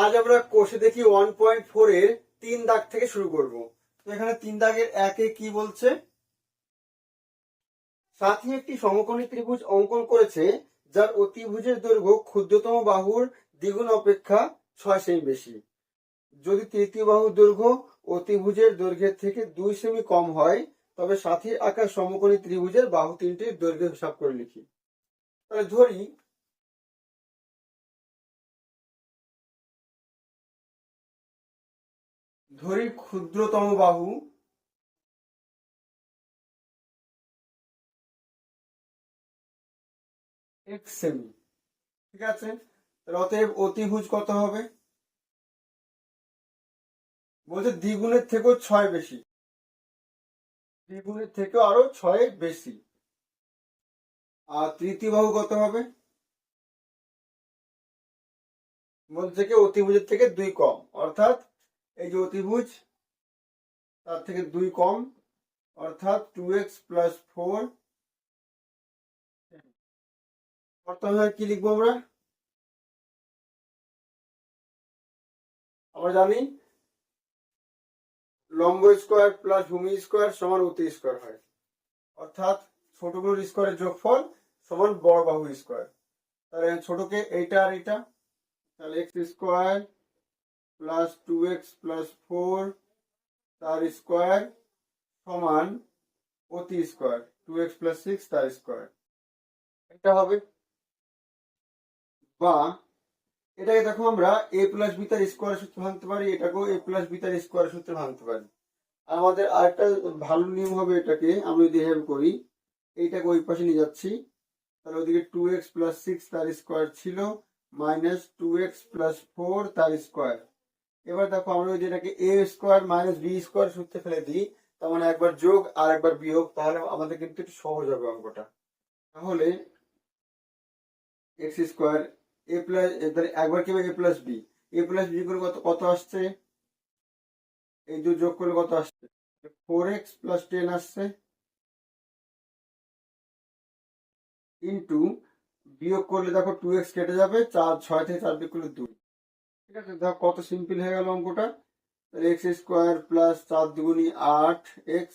আজ আমরা কোষে দেখি 1.4 এর 3 দাগ থেকে শুরু করব। তো এখানে 3 দাগের একে কি বলছে, সাথী একটি সমকোণী ত্রিভুজ অঙ্কন করেছে যার অতিভুজের দৈর্ঘ্য ক্ষুদ্রতম বাহুর দ্বিগুণ অপেক্ষা 6 সেমি বেশি। যদি তৃতীয় বাহুর দৈর্ঘ্য অতিভুজের দৈর্ঘ্যের থেকে 2 সেমি কম হয় তবে সাথীর আঁকা সমকোণী ত্রিভুজের বাহু তিনটির দৈর্ঘ্য হিসাব করে লিখি। তাহলে ধরি ক্ষুদ্রতম বাহু x সেমি, ঠিক আছে। অতএব অতিভুজ কত হবে, বলছে দ্বিগুণের থেকেও 6 বেশি, দ্বিগুণের থেকেও আরো 6 বেশি। আর তৃতীয় বাহু কত হবে, বলছে কি অতিভুজের থেকে 2 কম, অর্থাৎ এই যে অতিভুজ তার থেকে 2 কম, অর্থাৎ 2x + 4। অর্থাৎ কি লিখবো আমরা জানি লম্ব স্কোয়ার প্লাস ভূমি স্কোয়ার সমান অতি স্কোয়ার হয়, অর্থাৎ ছোটগুলোর স্কোয়ারের যোগফল সমান বড় বাহু স্কোয়ার। তাহলে ছোটকে এইটা আর এটা, তাহলে x স্কোয়ার প্লাস 2x + 4 তার স্কোয়ার সমান অতি স্কোয়ার 2x + 6 তার স্কোয়ার, এটা হবে। বা এটাকে দেখো আমরা a + b তার স্কোয়ার সূত্রে ভাঙতে পারি, এটাকেও a + b তার স্কোয়ার সূত্রে ভাঙতে পারি। আমাদের আরেকটা ভালো নিয়ম হবে, এটাকে আমরা যদি হেল্প করি, এইটাকে ওই পাশে নিয়ে যাচ্ছি, তাহলে ওদিকে 2x + 6 তার স্কোয়ার ছিল মাইনাস 2x + 4 তার স্কোয়ার। এবার দেখো আমরা যদি এটাকে a স্কোয়ার - b স্কোয়ার সূত্রে ফেলে দিই, তার মানে একবার যোগ আর একবার বিয়োগ, তাহলে আমাদের কিন্তু একটু সহজ হবে অঙ্কটা। তাহলে x স্কোয়ার একবার কি a + b, a + b করে কত আসছে, এই যে যোগ করলে কত আসছে 4x + 10 আসছে, ইন্টু বিয়োগ করলে দেখো 2x কেটে যাবে, 6 থেকে 4 বিয়োগ করলে 2। ঠিক আছে, দেখো কত সিম্পল হয়ে গেল অঙ্কটা। তাহলে x square plus 4 দুগুণী 8 x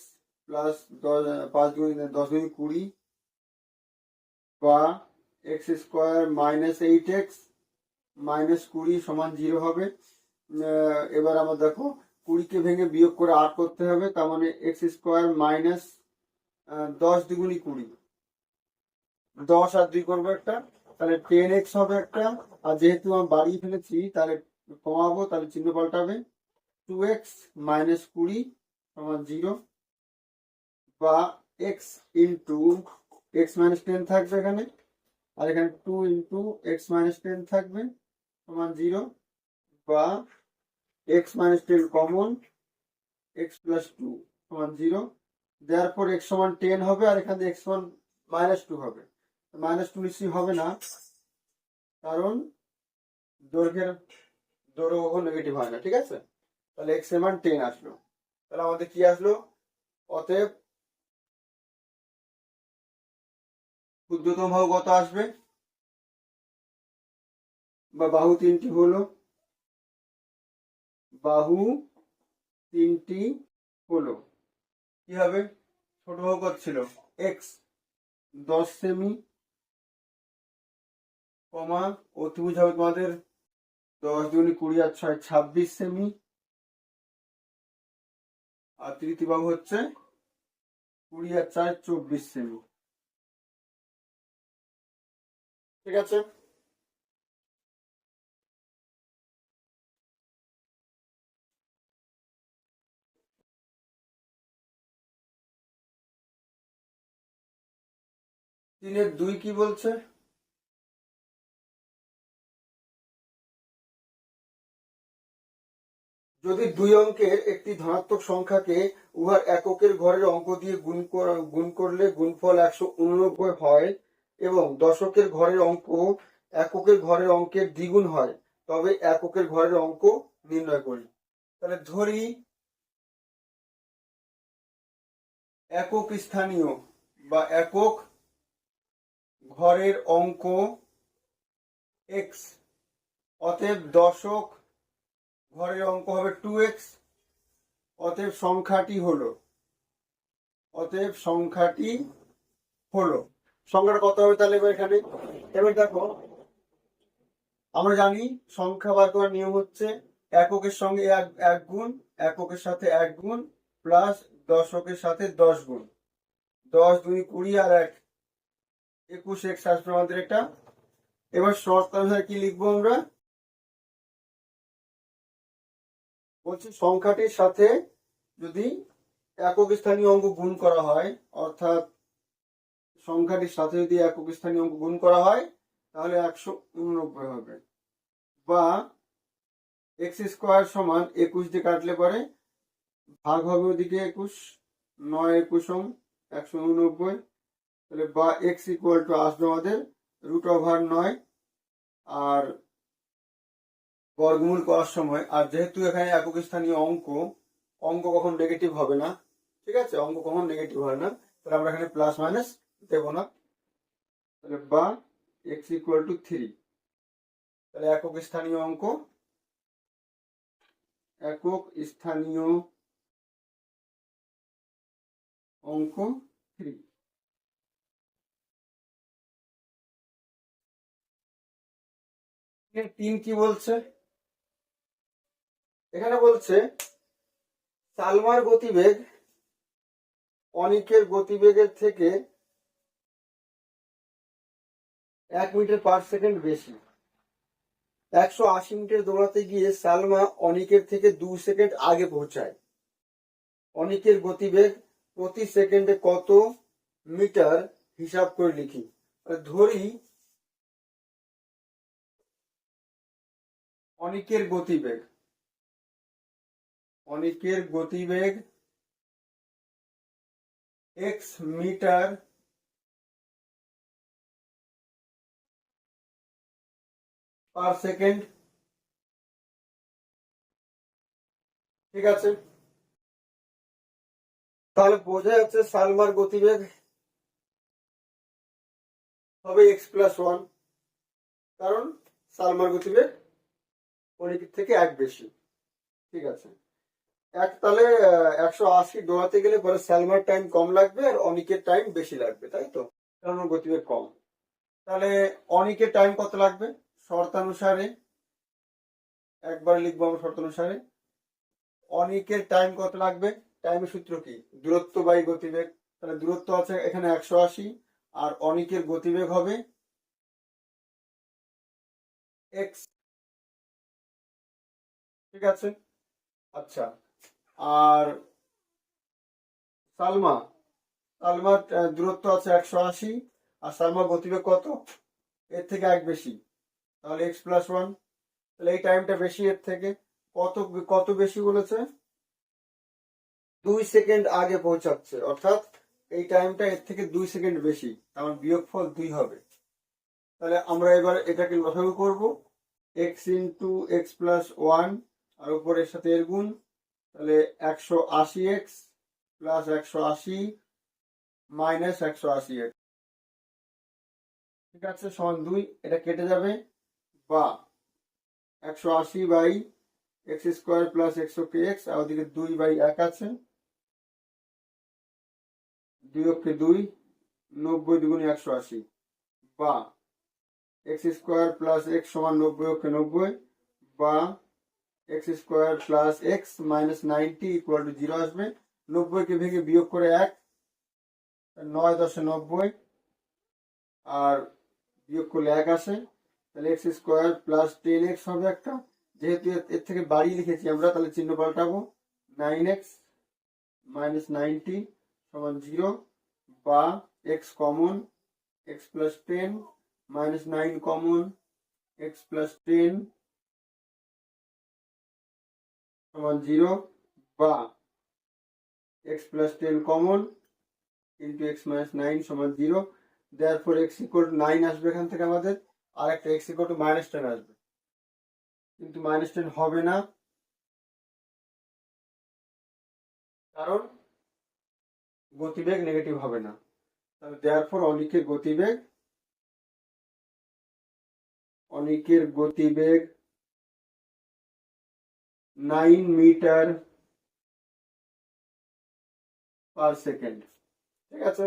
plus 5 দুগুণী 10 দুগুণী 20 বা x স্কোয়ার -8x -20 সমান 0 হবে। এবার আমরা দেখো 20কে ভেঙে বিয়োগ করে 8 করতে হবে, তার মানে x স্কোয়ার মাইনাস 10 দুগুণী 20, 10 আর 2 করবো একটা, তাহলে 10x হবে একটা। আর যেহেতু আমি বাড়িয়ে ফেলেছি তাহলে কমাবো, তাহলে চিহ্ন পাল্টাবে, 2x - 20 সমান 0। বা x ইন্টু x - 10 থাকবে এখানে, আর এখানে 2 ইন্টু x - 10 থাকবে সমান 0। বা x - 10 কমন, x + 2 সমান 0। দেওয়ার পর x সমান 10 হবে, আর এখানে x সমান -2 হবে। -2 নিশ্চয়ই হবে না, কারণ দৈর্ঘ্যের দৈর্ঘ্য নেগেটিভ হয় না, ঠিক আছে। তাহলে x এর মান 10 আসলো। তাহলে আমাদের কি আসলো, অতএব ক্ষুদ্রতম বাহু কত আসবে, বা বাহু তিনটি হলো, বাহু তিনটি হলো কি হবে, ছোট বাহু কত ছিল x 10 সেমি, কমা অতিভুজ হবে তোমাদের 10 দুগুণী 20 আর 6 26 সেমি, আর তৃতীয় বাহু হচ্ছে 20 আর 4 24 সেমি, ঠিক আছে। তিনের 2 কি বলছে, যদি 2 অঙ্কের একটি ধনাত্মক সংখ্যাকে উহার এককের ঘরের অঙ্ক দিয়ে গুণ করলে গুণফল 189 হয় এবং দশকের ঘরের অঙ্ক এককের ঘরের অঙ্কের দ্বিগুণ হয়, তবে এককের ঘরের অঙ্ক নির্ণয় করি। তাহলে ধরি একক স্থানীয় বা একক ঘরের অঙ্ক x, অতএব দশক ঘরের অঙ্ক হবে 2x। অতএব সংখ্যাটি হলো সংখ্যাটা কত হবে তাহলে এবার এখানে? এবার দেখো, আমরা জানি সংখ্যা বার করার নিয়ম হচ্ছে এককের সঙ্গে এক গুণ, এককের সাথে এক গুণ, প্লাস দশকের সাথে 10 গুণ। 10 2 20 আর 1 21x আসবে আমাদের এটা। এবার শর্ত অনুসারে কি লিখবো আমরা? বলছি সংখ্যাটির সাথে যদি একক স্থানীয় অঙ্ক গুণ করা হয়, অর্থাৎ সংখ্যাটির সাথে যদি একক স্থানীয় অঙ্ক গুণ করা হয় তাহলে 189 হবে, বা x² সমান 21 দিয়ে কাটলে পরে ভাগ হবে ওদিকে 21, 9 21 189, তাহলে বা x ইকুয়াল টু আসবে আমাদের √9। আর বর্গমূল করার সময়, আর যেহেতু এখানে একক স্থানীয় অঙ্ক কখন নেগেটিভ হবে না, ঠিক আছে, অঙ্ক কখন নেগেটিভ হয় না, তাহলে আমরা এখানে প্লাস মাইনাস দেব না। তাহলে বা x ইকুয়াল টু 3, তাহলে একক স্থানীয় অঙ্ক 3। তিন কি বলছে? এখানে বলছে সালমার গতিবেগ অনিকের গতিবেগের থেকে 1 মিটার পার সেকেন্ড বেশি। 180 মিটার দৌড়াতে গিয়ে সালমা অনিকের থেকে 2 সেকেন্ড আগে পৌঁছায়। অনিকের গতিবেগ প্রতি সেকেন্ডে কত মিটার হিসাব করে লিখি। ধরি অনিকের গতিবেগ x মিটার পার সেকেন্ড, ঠিক আছে। তাহলে বোঝা যাচ্ছে সালমার গতিবেগ হবে x+1, কারণ সালমার গতিবেগ অনিকের থেকে 1 বেশি, ঠিক আছে। তাহলে 180 দৌড়াতে গেলে পরে সালমার টাইম কম লাগবে আর অনিকের টাইম বেশি লাগবে, তাই তো, কারণ গতিবেগ কম। তাহলে অনিকের টাইম কত লাগবে? শর্তানুসারে একবার লিখবো আমরা শর্তানুসারে। অনিকের টাইম কত লাগবে? টাইমের সূত্র কি? দূরত্ব বাই গতিবেগ। তাহলে দূরত্ব আছে এখানে 180 আর অনিকের গতিবেগ হবে x, ঠিক আছে। আচ্ছা, আর সালমার দূরত্ব আছে 180 আর সালমার গতিবেগ কত? এর থেকে 1 বেশি, তাহলে x+1। তাহলে এই টাইমটা বেশি এর থেকে। কত বেশি বলেছে? 2 সেকেন্ড আগে পৌঁছাচ্ছে, অর্থাৎ এই টাইমটা এর থেকে 2 সেকেন্ড বেশি, আমার বিয়োগফল 2 হবে। তাহলে আমরা এবার এটাকে লসাগু করব, x ইন্টু x+1 আর উপরের সাথে এর গুণ, তাহলে 180x প্লাস 180 মাইনাস 180x, ঠিক আছে, সমান 2। এটা কেটে যাবে, বা 180 বাই x² প্লাস x আর ওদিকে 2/1 আছে, 2 অক্ষে 2, 90 দুগুণে 180, বা x² প্লাস x সমান 90 অক্ষে 90, বা x² plus x minus 90 equal to 0 আসবে। 90 কে ভেঙে বিয়োগ করে 1, 9 10 90 আর বিয়োগ করলে 1 আসে, তাহলে x² প্লাস 10x হবে একটা। যেহেতু এর থেকে বাড়িয়ে লিখেছি আমরা, তাহলে চিহ্ন পাল্টাবো, 9x মাইনাস 90 সমান 0, বা x common, x plus 10 minus 9 common, x plus 10 সমান 0, বা x plus 10 common into x minus 9 সমান 0। therefore x ইকুয়াল টু 9 আসবে এখান থেকে আমাদের, আর একটা x ইকুয়াল টু -10 আসবে, কিন্তু -10 হবে না, কারণ গতিবেগ নেগেটিভ হবে না। তাহলে therefore অনিকের গতিবেগ 9 মিটার পার সেকেন্ড। ঠিক আছে,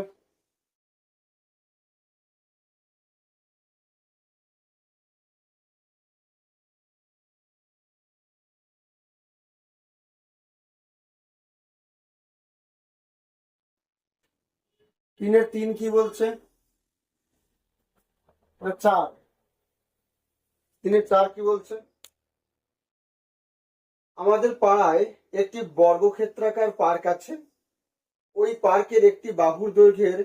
তিনের তিন কি বলছে? চার। তিনের চার কি বলছে? আমাদের পাড়ায় একটি বর্গক্ষেত্রাকার পার্ক আছে। ওই পার্কের একটি বাহুর দৈর্ঘ্যের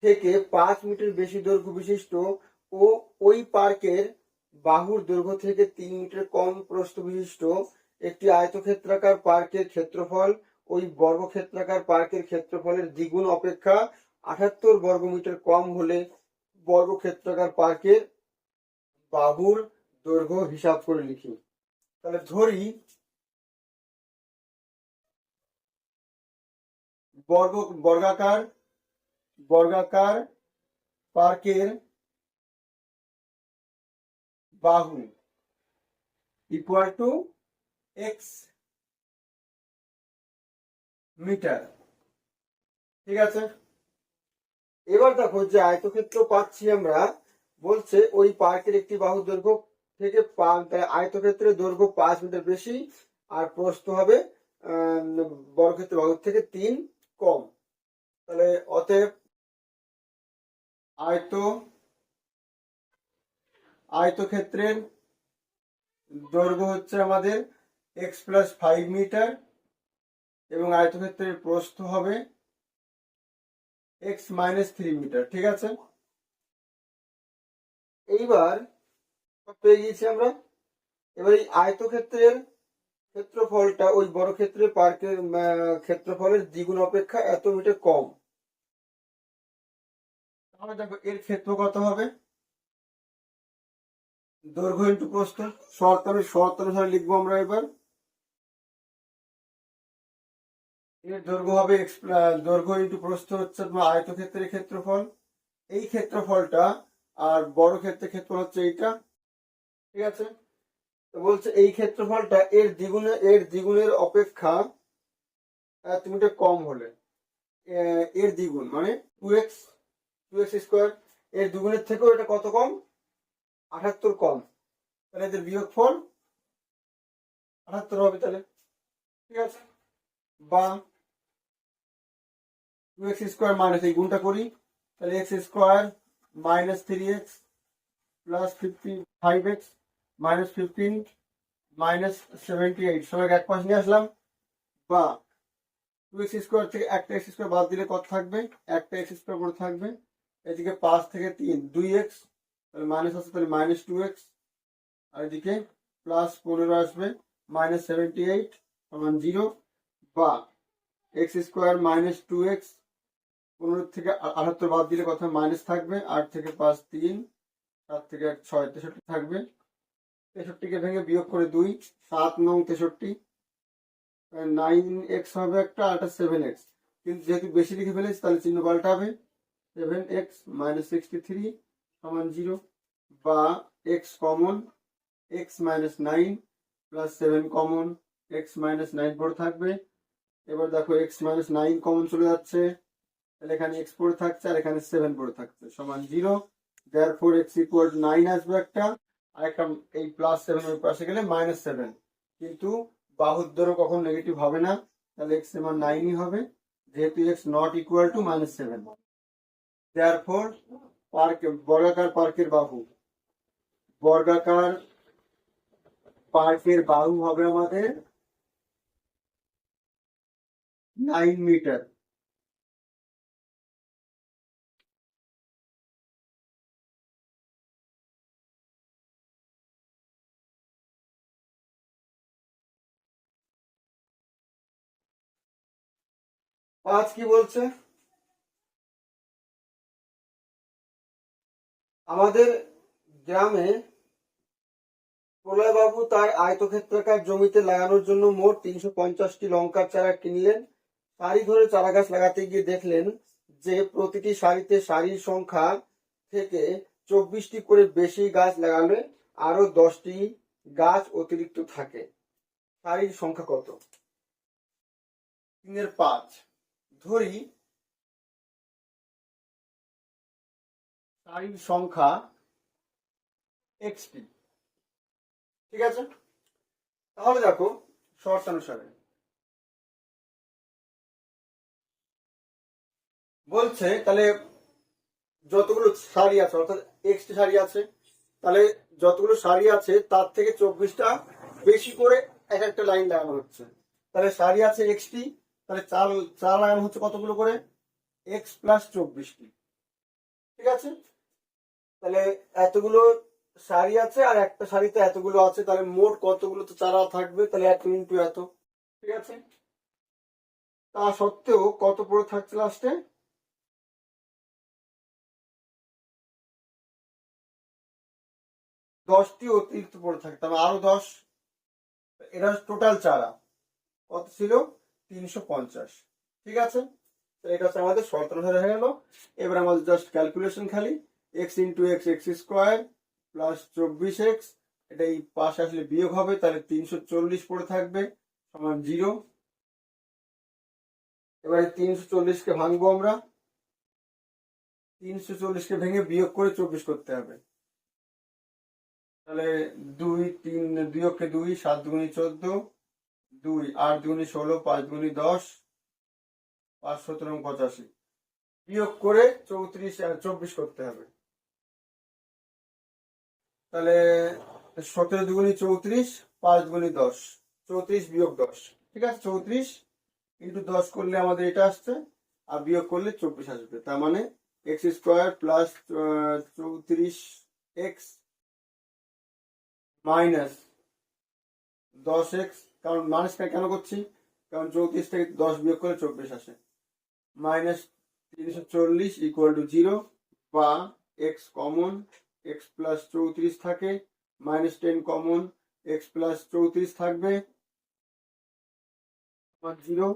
থেকে 5 মিটার বেশি দৈর্ঘ্য বিশিষ্ট ও ওই পার্কের বাহুর দৈর্ঘ্য থেকে 3 মিটার কম প্রস্থ বিশিষ্ট একটি আয়তক্ষেত্রাকার পার্কের ক্ষেত্রফল ওই বর্গক্ষেত্রাকার পার্কের ক্ষেত্রফলের দ্বিগুণ অপেক্ষা 78 বর্গমিটার কম হলে বর্গক্ষেত্রাকার পার্কের বাহুর দৈর্ঘ্য হিসাব করে লিখি। তাহলে ধরি বর্গাকার বর্গাকার পার্কের বাহু ইকুয়াল টু এক্স মিটার। ঠিক আছে, এবার দেখো যে আয়তক্ষেত্র পাচ্ছি আমরা, বলছে ওই পার্কের একটি বাহুর দৈর্ঘ্য থেকে আয়তক্ষেত্রের দৈর্ঘ্য 5 মিটার বেশি আর প্রস্থ হবে বর্গক্ষেত্রের বাহুর থেকে 3 কম। তাহলে অতএব আয়তক্ষেত্রের দৈর্ঘ্য হচ্ছে আমাদের x+5 মিটার এবং আয়তক্ষেত্রের প্রস্থ হবে x-3 মিটার। ঠিক আছে, এইবার পেয়ে গিয়েছি আমরা। এবার এই আয়তক্ষেত্রের ক্ষেত্রফলটা ওই বর্গক্ষেত্রের পার্কের ক্ষেত্রফলের দ্বিগুণ অপেক্ষা এত মিটার কম। তাহলে দেখো এর ক্ষেত্র কত হবে? দৈর্ঘ্য ইন্টু প্রস্থ। শর্ত অনুসারে লিখবো আমরা। এবার এর দৈর্ঘ্য হবে দৈর্ঘ্য ইন্টু প্রস্থ হচ্ছে তোমার আয়তক্ষেত্রের ক্ষেত্রফল, এই ক্ষেত্রফলটা, আর বড় ক্ষেত্রের ক্ষেত্রফল হচ্ছে এইটা। ঠিক আছে, তো বলছে এই ক্ষেত্রফলটা এর দ্বিগুণের অপেক্ষা 1 মিটার কম হলে, এর দ্বিগুণ মানে 2x স্কোয়ার, এর দ্বিগুণের থেকেও এটা কত কম? 78 কম। তাহলে এদের বিয়োগফল 78 হবে। তাহলে ঠিক আছে, বা 2x স্কোয়ার মাইনাস, এই গুণটা করি, তাহলে x square minus 3x plus 5x minus 15 minus 78 সবাই এক পাশ নিয়ে আসলাম। বা 2x স্কোয়ার থেকে একটা x স্কোয়ার বাদ দিলে কত থাকবে? একটা x স্কোয়ার করে থাকবে। এদিকে 5 থেকে 3 2x, তাহলে মাইনাস আসবে, তাহলে মাইনাস 2x, আর এদিকে প্লাস 15 আসবে, মাইনাস 78 সমান 0। বা x স্কোয়ার মাইনাস 2x, 15 থেকে 78 বাদ দিলে কত মাইনাস থাকবে, 8 থেকে 5 3, 7 থেকে 1 6, 63 থাকবে। 63কে ভেঙে বিয়োগ করে 2, 7 9 63, 9x হবে একটা, আর একটা 7x, কিন্তু যেহেতু বেশি লিখে ফেলেছি তাহলে চিহ্ন পাল্টাবে, 7x মাইনাস 63 সমান 0। বা x common, x minus 9 plus 7 common, x minus 9 পড়ে থাকবে। এবার দেখো x মাইনাস 9 কমন চলে যাচ্ছে, তাহলে এখানে x পড়ে থাকছে আর এখানে 7 পড়ে থাকছে, সমান 0। therefore x equal to 9 আসবে একটা, আর একটা এই প্লাস 7 এর পাশে গেলে মাইনাস 7, কিন্তু বাহুর দৈর্ঘ্য কখনো নেগেটিভ হবে না, তাহলে x এর মান 9ই হবে, যেহেতু x not equal to minus 7। therefore বর্গাকার পার্কের বাহু হবে আমাদের 9 মিটার। পাঁচ কি বলছে? আমাদের গ্রামে প্রলয়বাবু তার আয়তক্ষেত্রাকার জমিতে লাগানোর জন্য মোট 350টি লঙ্কার চারা কিনলেন। সারি ধরে চারা গাছ লাগাতে গিয়ে দেখলেন যে প্রতিটি সারিতে সারির সংখ্যা থেকে 24টি করে বেশি গাছ লাগালে আরো 10টি গাছ অতিরিক্ত থাকে। সারির সংখ্যা কত? 3/5 ধরি সারির সংখ্যা এক্সটি। ঠিক আছে, তাহলে দেখো শর্তানুসারে বলছে তাহলে যতগুলো সারি আছে অর্থাৎ এক্সটি সারি আছে, তাহলে যতগুলো সারি আছে তার থেকে 24টা বেশি করে এক একটা লাইন লাগানো হচ্ছে। তাহলে সারি আছে এক্সটি, তাহলে চার চার লাগানো হচ্ছে কতগুলো করে? এক্স প্লাস 24টি। ঠিক আছে, তাহলে এতগুলো সারি আছে আর একটা সারিতে এতগুলো আছে, তাহলে মোট কতগুলো তো চারা থাকবে? তাহলে এত ইন্টু এত। ঠিক আছে, তা সত্ত্বেও কত পড়ে থাকছে লাস্টে? 10টি অতিরিক্ত পড়ে থাকে, তাহলে আরো 10। এটা টোটাল চারা কত ছিল? 350। ঠিক আছে, তো এটা হচ্ছে আমাদের শর্ত অনুসারে হয়ে গেল। এবার আমাদের জাস্ট ক্যালকুলেশন খালি, x into x x square plus 24x, এটা এই পাশে আসলে বিয়োগ হবে, তাহলে 340 পড়ে থাকবে সমান 0। এবারে 340কে ভাঙবো আমরা, 340কে ভেঙে বিয়োগ করে 24 করতে হবে। তাহলে 2 3 2 অক্ষে 2, 7 দুগুণে 14, 2 8 দুগুণে 16, 5 দুগুণে 10, 5 17 85, বিয়োগ করে 24 করতে হবে। তাহলে 17 দুগুণে 34, 5 দুগুণে 10, 34 বিয়োগ 10। ঠিক আছে, 34 ইন্টু 10 করলে আমাদের এটা আসছে, আর বিয়োগ করলে 24 আসবে। তার মানে x square plus 34x minus 10x, কারণ মাইনাস কেন করছি? কারণ 34 থেকে 10 বিয়োগ করলে 24 আসে, মাইনাস 340 ইকুয়াল টু 0, বা এক্স কমন, এক্স প্লাস 34 থাকে, মাইনাস 10 কমন, এক্স প্লাস 34 থাকবে 0,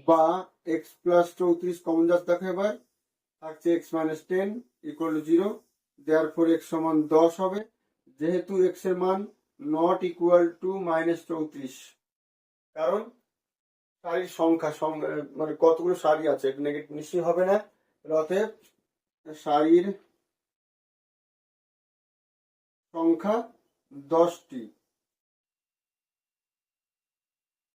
বা এক্স প্লাস 34 কমন যাচ্ছে দেখো এবার থাকছে x minus 10 equal to 0, therefore x সমান 10 হবে, যেহেতু এক্স এর মান নট ইকুয়াল টু মাইনাস 34, কারণ সারির সংখ্যা মানে কতগুলো সারি আছে এটা নেগেটিভ নিশ্চয়ই হবে না। অতএব সারির সংখ্যা 10টি।